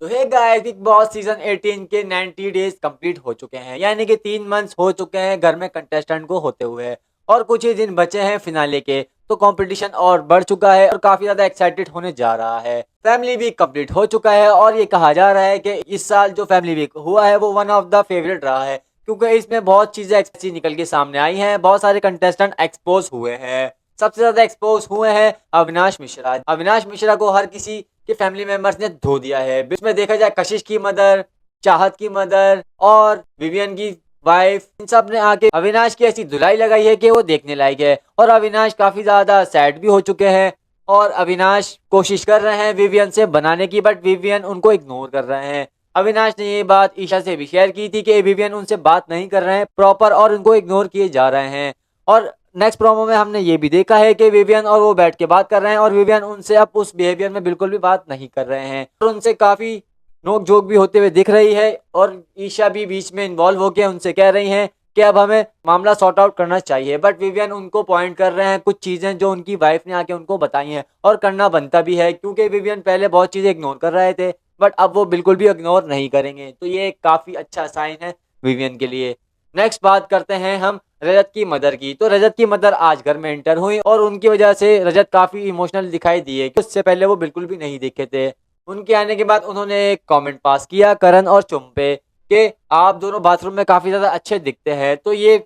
तो hey guys, Bigg Boss season 18 के 90 days complete हो चुके हैं, यानी कि 3 मंथ्स हो चुके हैं घर में कंटेस्टेंट को होते हुए और कुछ ही दिन बचे हैं फिनाले के। तो कंपटीशन और बढ़ चुका है और काफी ज्यादा एक्साइटेड होने जा रहा है। फैमिली वीक कंप्लीट हो चुका है और ये कहा जा रहा है कि इस साल जो फैमिली वीक हुआ है वो वन ऑफ द फेवरेट रहा है, क्योंकि इसमें बहुत चीजें ऐसी निकल के सामने आई हैं, बहुत सारे कंटेस्टेंट एक्सपोज हुए हैं। सबसे ज्यादा एक्सपोज हुए हैं अविनाश मिश्रा। अविनाश मिश्रा को हर किसी के फैमिली मेंबर्स ने धो दिया है। इसमें देखा जाए कशिश की मदर, चाहत की मदर और विवियन की वाइफ, इन सब ने आके अविनाश की ऐसी धुलाई लगाई है कि वो देखने लायक है। और अविनाश काफी ज्यादा सैड भी हो चुके हैं और अविनाश कोशिश कर रहे हैं विवियन से बनाने की, बट विवियन उनको इग्नोर कर रहे हैं। अविनाश ने ये बात ईशा से भी शेयर की थी कि विवियन उनसे बात नहीं कर रहे हैं प्रॉपर और उनको इग्नोर किए जा रहे हैं। और नेक्स्ट प्रोमो में हमने ये भी देखा है कि विवियन और वो बैठ के बात कर रहे हैं और विवियन उनसे अब उस बिहेवियर में बिल्कुल भी बात नहीं कर रहे हैं और उनसे काफी नोक झोंक भी होते हुए दिख रही है। और ईशा भी बीच में इन्वॉल्व होकर उनसे कह रही हैं कि अब हमें मामला सॉर्ट आउट करना चाहिए, बट विवियन उनको पॉइंट कर रहे हैं कुछ चीजें जो उनकी वाइफ ने आके उनको बताई हैं और करना बनता भी है, क्योंकि विवियन पहले बहुत चीजें इग्नोर कर रहे थे बट अब वो बिल्कुल भी इग्नोर नहीं करेंगे। तो ये काफी अच्छा साइन है विवियन के लिए। नेक्स्ट बात करते हैं हम रजत की मदर की। तो रजत की मदर आज घर में एंटर हुई और उनकी वजह से रजत काफी इमोशनल दिखाई दिए, उससे पहले वो बिल्कुल भी नहीं दिखे थे। उनके आने के बाद उन्होंने एक कमेंट पास किया करण और चुम पे कि आप दोनों बाथरूम में काफी ज्यादा अच्छे दिखते हैं। तो ये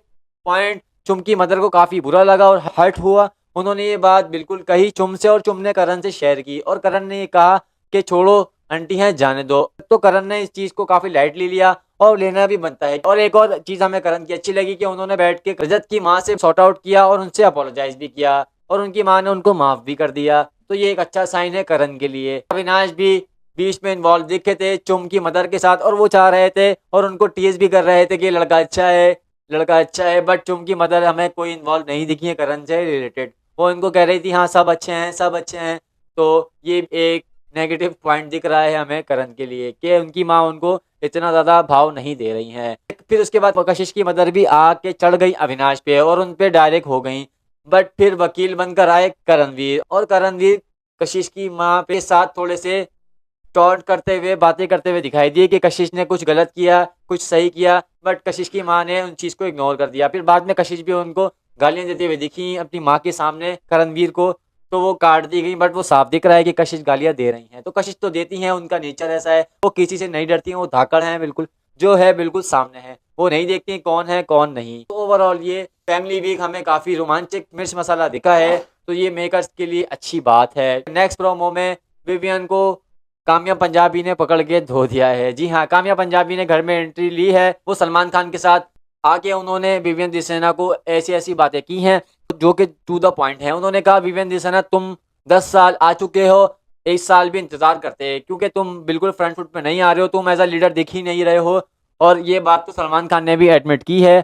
पॉइंट चुम की मदर को काफी बुरा लगा और हर्ट हुआ। उन्होंने ये बात बिल्कुल कही चुम से और चुम ने करण से शेयर की और करण ने ये कहा कि छोड़ो आंटी हैं जाने दो। तो करण ने इस चीज को काफी लाइटली लिया और लेना भी बनता है। और एक और चीज हमें करण की अच्छी लगी कि उन्होंने बैठ के रजत की माँ से सॉर्ट आउट किया और उनसे अपोलोजाइज भी किया और उनकी माँ ने उनको माफ भी कर दिया। तो ये एक अच्छा साइन है करण के लिए। अविनाश भी बीच में इन्वॉल्व दिखे थे चुम की मदर के साथ और वो चाह रहे थे और उनको टीज भी कर रहे थे कि लड़का अच्छा है, लड़का अच्छा है, बट चुम की मदर हमें कोई इन्वॉल्व नहीं दिखी है करण से रिलेटेड। वो इनको कह रही थी हाँ सब अच्छे हैं, सब अच्छे हैं। तो ये एक नेगेटिव पॉइंट दिख रहा है हमें करण के लिए कि उनकी माँ उनको इतना ज्यादा भाव नहीं दे रही हैं। फिर उसके बाद कशिश की मदर भी आके चढ़ गई अविनाश पे और उन पे डायरेक्ट हो गई, बट फिर वकील बनकर आए करणवीर और करणवीर कशिश की माँ पे साथ थोड़े से टॉन्ट करते हुए बातें करते हुए दिखाई दिए कि कशिश ने कुछ गलत किया कुछ सही किया, बट कशिश की माँ ने उन चीज को इग्नोर कर दिया। फिर बाद में कशिश भी उनको गालियां देते हुए दिखी अपनी माँ के सामने करणवीर को, तो वो काट दी गई, बट वो साफ दिख रहा है कि कशिश गालियां दे रही हैं। तो कशिश तो देती हैं, उनका नेचर ऐसा है, वो किसी से नहीं डरती हैं, वो धाकड़ हैं बिल्कुल, जो है बिल्कुल सामने है, वो नहीं देखती कौन है कौन नहीं। तो ओवरऑल ये फैमिली वीक हमें काफी रोमांचक मिर्च मसाला दिखा है, तो ये मेकर्स के लिए अच्छी बात है। नेक्स्ट प्रोमो में विवियन को काम्या पंजाबी ने पकड़ के धो दिया है। जी हाँ, काम्या पंजाबी ने घर में एंट्री ली है। वो सलमान खान के साथ आके उन्होंने विवियन दिसेना को ऐसी ऐसी बातें की हैं जो कि टू द पॉइंट है। उन्होंने कहा विवियन दिसेना तुम 10 साल आ चुके हो, 1 साल भी इंतजार करते हैं, क्योंकि तुम बिल्कुल फ्रंट फुट पे नहीं आ रहे हो, तुम एज अ लीडर दिख ही नहीं रहे हो। और ये बात तो सलमान खान ने भी एडमिट की है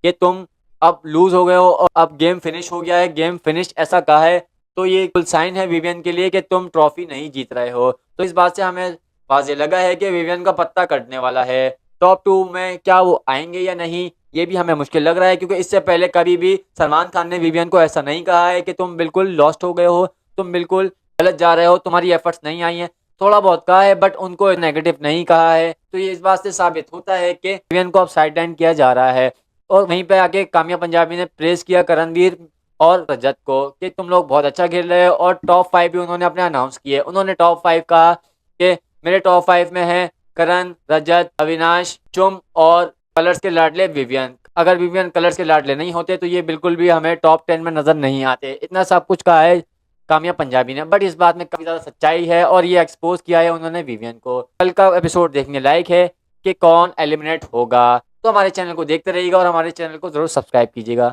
कि तुम अब लूज हो गए हो और अब गेम फिनिश हो गया है, गेम फिनिश ऐसा कहा है। तो ये फुल साइन है विवियन के लिए कि तुम ट्रॉफी नहीं जीत रहे हो। तो इस बात से हमें वाजे लगा है कि विवियन का पत्ता कटने वाला है। टॉप 2 में क्या वो आएंगे या नहीं, ये भी हमें मुश्किल लग रहा है, क्योंकि इससे पहले कभी भी सलमान खान ने विवियन को ऐसा नहीं कहा है कि तुम बिल्कुल लॉस्ट हो गए हो, तुम बिल्कुल गलत जा रहे हो, तुम्हारी एफर्ट्स नहीं आई हैं। थोड़ा बहुत कहा है बट उनको नेगेटिव नहीं कहा है। तो ये इस बात से साबित होता है कि विवियन को अब साइड लाइन किया जा रहा है। और वहीं पे आके काम्या पंजाबी ने प्रेस किया करणवीर और रजत को कि तुम लोग बहुत अच्छा खेल रहे हो, और टॉप 5 भी उन्होंने अपने अनाउंस किए। उन्होंने टॉप 5 कहा कि मेरे टॉप 5 में है करण, रजत, अविनाश, चुम और कलर्स के लाडले विवियन। अगर विवियन कलर्स के लाडले नहीं होते तो ये बिल्कुल भी हमें टॉप 10 में नजर नहीं आते। इतना सब कुछ कहा है काम्या पंजाबी ने, बट इस बात में काफी ज्यादा सच्चाई है और ये एक्सपोज किया है उन्होंने विवियन को। कल का एपिसोड देखने लायक है कि कौन एलिमिनेट होगा। तो हमारे चैनल को देखते रहिएगा और हमारे चैनल को जरूर सब्सक्राइब कीजिएगा।